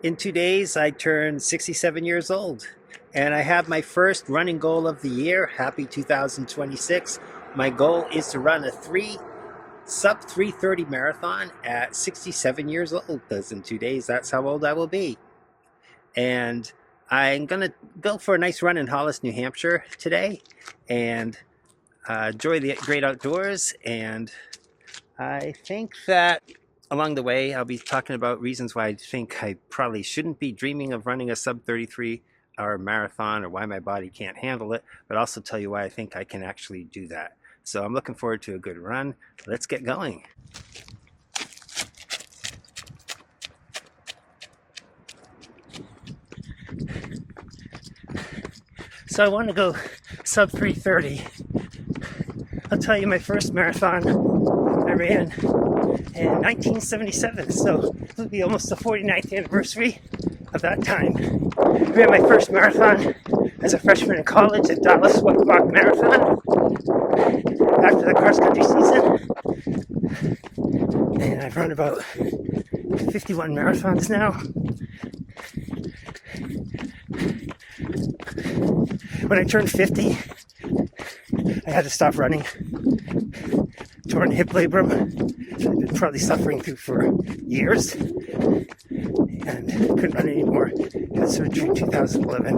In 2 days, I turned 67 years old, and I have my first running goal of the year. Happy 2026. My goal is to run a sub 3:30 marathon at 67 years old, because in 2 days, that's how old I will be. And I'm going to go for a nice run in Hollis, New Hampshire today, and enjoy the great outdoors. And I think that along the way, I'll be talking about reasons why I think I probably shouldn't be dreaming of running a sub 33-hour marathon, or why my body can't handle it, but also tell you why I think I can actually do that. So I'm looking forward to a good run. Let's get going. So I want to go sub 3:30. I'll tell you, my first marathon I ran in 1977, so it'll be almost the 49th anniversary of that time. I ran my first marathon as a freshman in college at Dallas Walk Marathon after the cross country season, and I've run about 51 marathons now. When I turned 50, I had to stop running. Torn hip labrum, I've been probably suffering through for years, and couldn't run anymore. Had surgery in 2011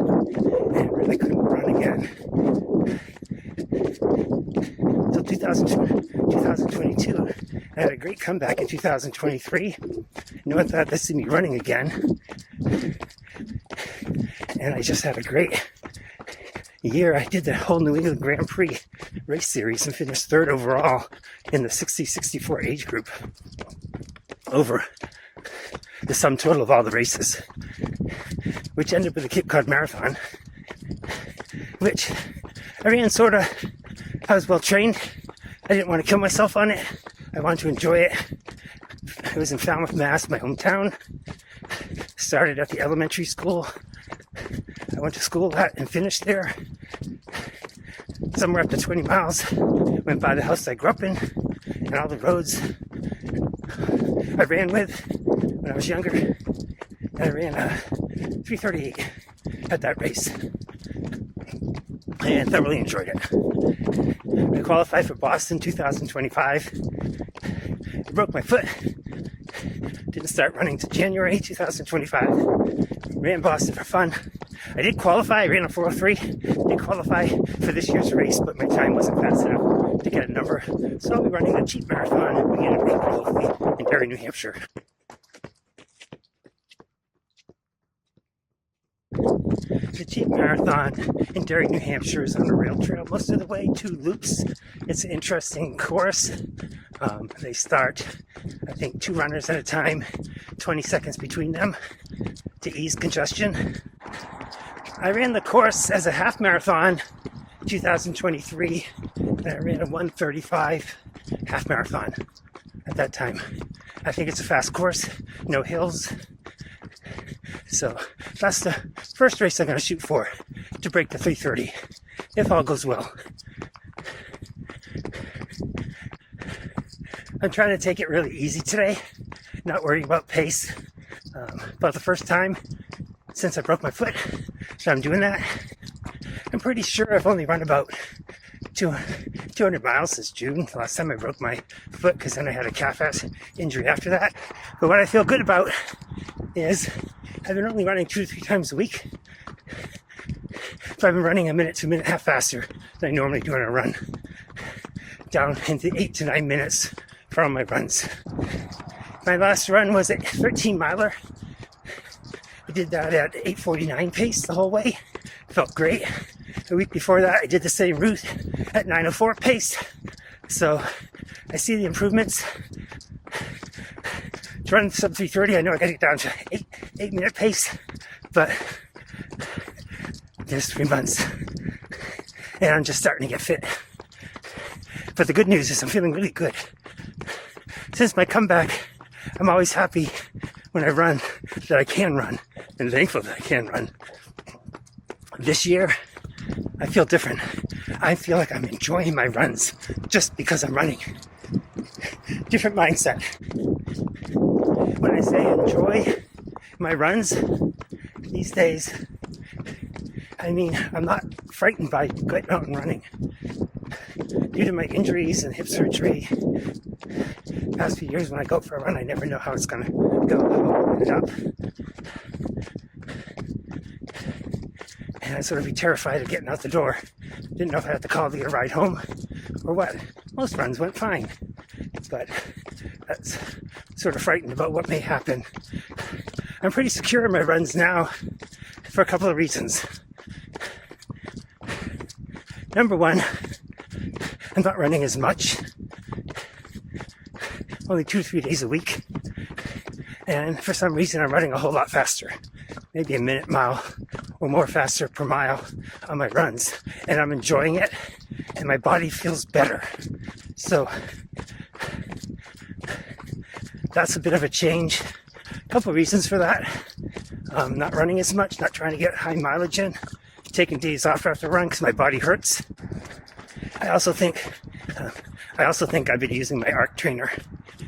and really couldn't run again until 2022. I had a great comeback in 2023. No one thought they'd see me running again, and I just had a great year. I did the whole New England Grand Prix race series and finished third overall in the 60-64 age group over the sum total of all the races, which ended with a Cape Cod Marathon, which I ran I was well trained. I didn't want to kill myself on it. I wanted to enjoy it. It was in Falmouth, Mass, my hometown. Started at the elementary school I went to school at and finished there. Somewhere up to 20 miles. Went by the house I grew up in and all the roads I ran with when I was younger. And I ran 3:38 at that race and thoroughly enjoyed it. I qualified for Boston 2025. I broke my foot. Didn't start running until January 2025. Ran Boston for fun. I did qualify. I ran a 4:03. Did qualify for this year's race, but my time wasn't fast enough to get a number. So I'll be running a cheap marathon beginning of April, hopefully, in Derry, New Hampshire. The cheap marathon in Derry, New Hampshire is on a rail trail most of the way, 2 loops. It's an interesting course. They start, I think, 2 runners at a time, 20 seconds between them to ease congestion. I ran the course as a half marathon in 2023, and I ran a 1:35 half marathon at that time. I think it's a fast course, no hills. So that's the first race I'm going to shoot for, to break the 3:30, if all goes well. I'm trying to take it really easy today, not worrying about pace. About the first time since I broke my foot, so I'm doing that. I'm pretty sure I've only run about 200 miles since June, the last time I broke my foot, because then I had a calf injury after that. But what I feel good about is I've been only running 2 to 3 times a week, but I've been running a minute to a minute and a half faster than I normally do on a run, down into 8 to 9 minutes for all my runs. My last run was a 13 miler. I did that at 8:49 pace the whole way. Felt great. The week before that, I did the same route at 9:04 pace. So I see the improvements. To run sub 3:30, I know I got to get down to 8-minute pace, but there's 3 months, and I'm just starting to get fit. But the good news is I'm feeling really good. Since my comeback, I'm always happy when I run that I can run, and thankful that I can run. This year, I feel different. I feel like I'm enjoying my runs just because I'm running. Different mindset. When I say enjoy, my runs these days, I mean, I'm not frightened by going out and running. Due to my injuries and hip surgery, past few years when I go for a run, I never know how it's going to go, how I'll end up. And I'd sort of be terrified of getting out the door. Didn't know if I had to call to get a ride home or what. Most runs went fine, but that's sort of frightened about what may happen. I'm pretty secure in my runs now for a couple of reasons. Number one, I'm not running as much, only 2 to 3 days a week, and for some reason I'm running a whole lot faster, maybe a minute mile or more faster per mile on my runs, and I'm enjoying it, and my body feels better. So that's a bit of a change. A couple of reasons for that. Not running as much, not trying to get high mileage in, taking days off after a run because my body hurts. I also think I've been using my arc trainer,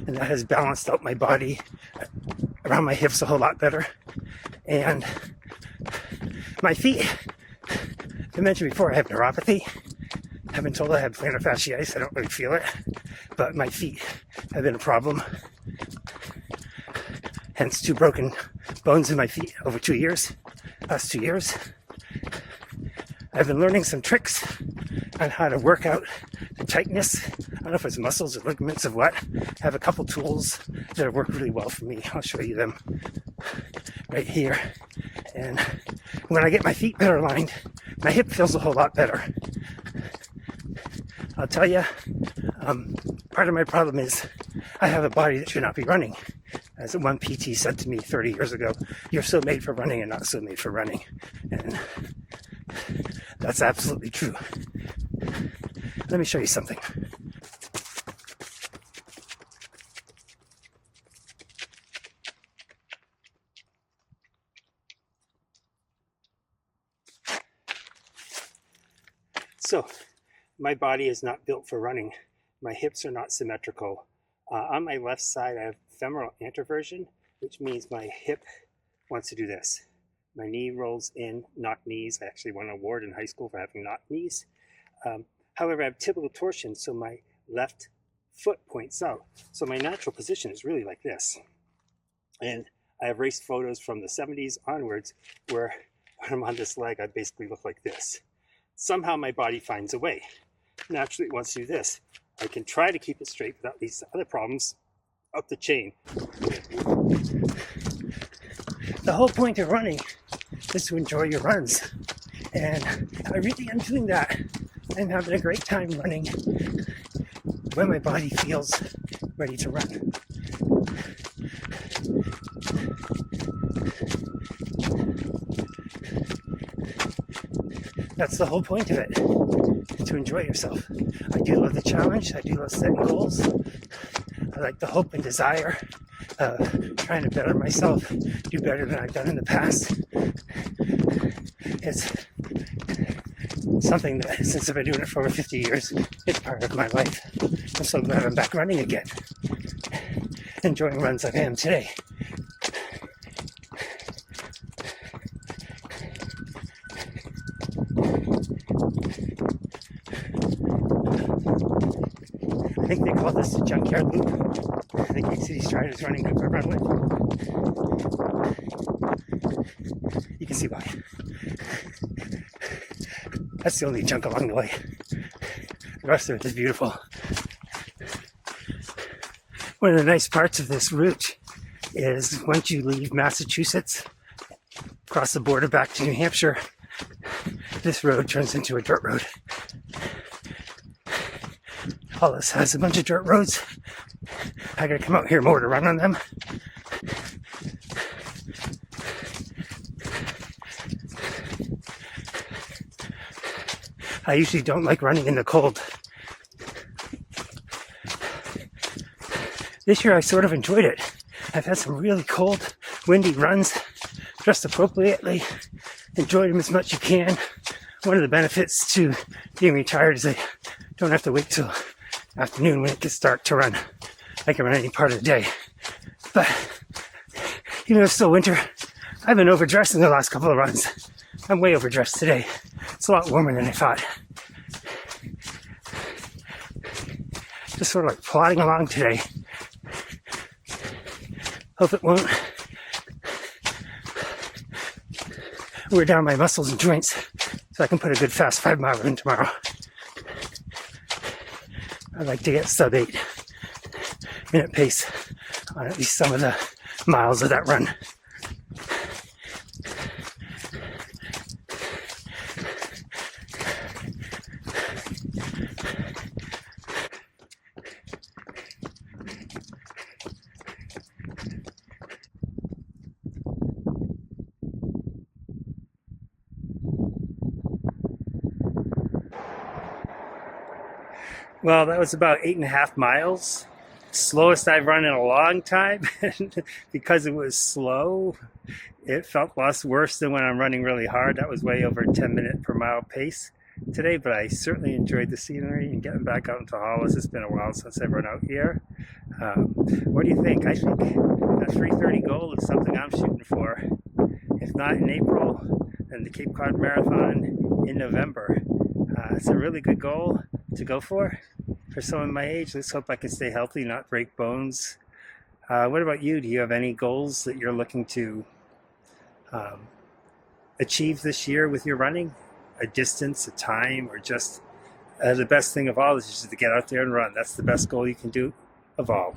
and that has balanced out my body around my hips a whole lot better. And my feet, I mentioned before, I have neuropathy. I've been told I have plantar fasciitis. I don't really feel it, but my feet have been a problem. Hence 2 broken bones in my feet over 2 years, last 2 years. I've been learning some tricks on how to work out the tightness. I don't know if it's muscles or ligaments of what. I have a couple tools that have worked really well for me. I'll show you them right here. And when I get my feet better aligned, my hip feels a whole lot better. I'll tell you, part of my problem is I have a body that should not be running. As one PT said to me 30 years ago, you're so made for running and not so made for running. And that's absolutely true. Let me show you something. So, my body is not built for running. My hips are not symmetrical. On my left side, I have femoral anteversion, which means my hip wants to do this. My knee rolls in, knock knees. I actually won an award in high school for having knocked knees. However, I have tibial torsion, so my left foot points out. So my natural position is really like this. And I have race photos from the 70s onwards where when I'm on this leg, I basically look like this. Somehow my body finds a way. Naturally, it wants to do this. I can try to keep it straight without these other problems up the chain. The whole point of running is to enjoy your runs. And I really am doing that. I'm having a great time running when my body feels ready to run. That's the whole point of it, to enjoy yourself. I do love the challenge. I do love setting goals. I like the hope and desire of trying to better myself, do better than I've done in the past. It's something that, since I've been doing it for over 50 years, it's part of my life. I'm so glad I'm back running again, enjoying runs like I am today. I think they call this the junkyard loop. I think Big City Strider's running good for a run with. You can see why. That's the only junk along the way. The rest of it is beautiful. One of the nice parts of this route is once you leave Massachusetts, cross the border back to New Hampshire, this road turns into a dirt road. Hollis has a bunch of dirt roads. I gotta come out here more to run on them. I usually don't like running in the cold. This year I sort of enjoyed it. I've had some really cold, windy runs, dressed appropriately, enjoyed them as much as you can. One of the benefits to being retired is I don't have to wait till afternoon when it gets dark to run. I can run any part of the day. But even though it's still winter, I've been overdressed in the last couple of runs. I'm way overdressed today. It's a lot warmer than I thought. Just sort of like plodding along today. Hope it won't wear down my muscles and joints so I can put a good fast 5 mile run tomorrow. I'd like to get sub 8-minute pace on at least some of the miles of that run. Well, that was about 8.5 miles. Slowest I've run in a long time. Because it was slow, it felt less worse than when I'm running really hard. That was way over 10-minute per mile pace today, but I certainly enjoyed the scenery and getting back out into Hollis. It's been a while since I've run out here. What do you think? I think that 3:30 goal is something I'm shooting for. If not in April, then the Cape Cod Marathon in November. It's a really good goal to go for someone my age. Let's hope I can stay healthy, not break bones. What about you? Do you have any goals that you're looking to achieve this year with your running? A distance, a time, or just the best thing of all is just to get out there and run. That's the best goal you can do of all.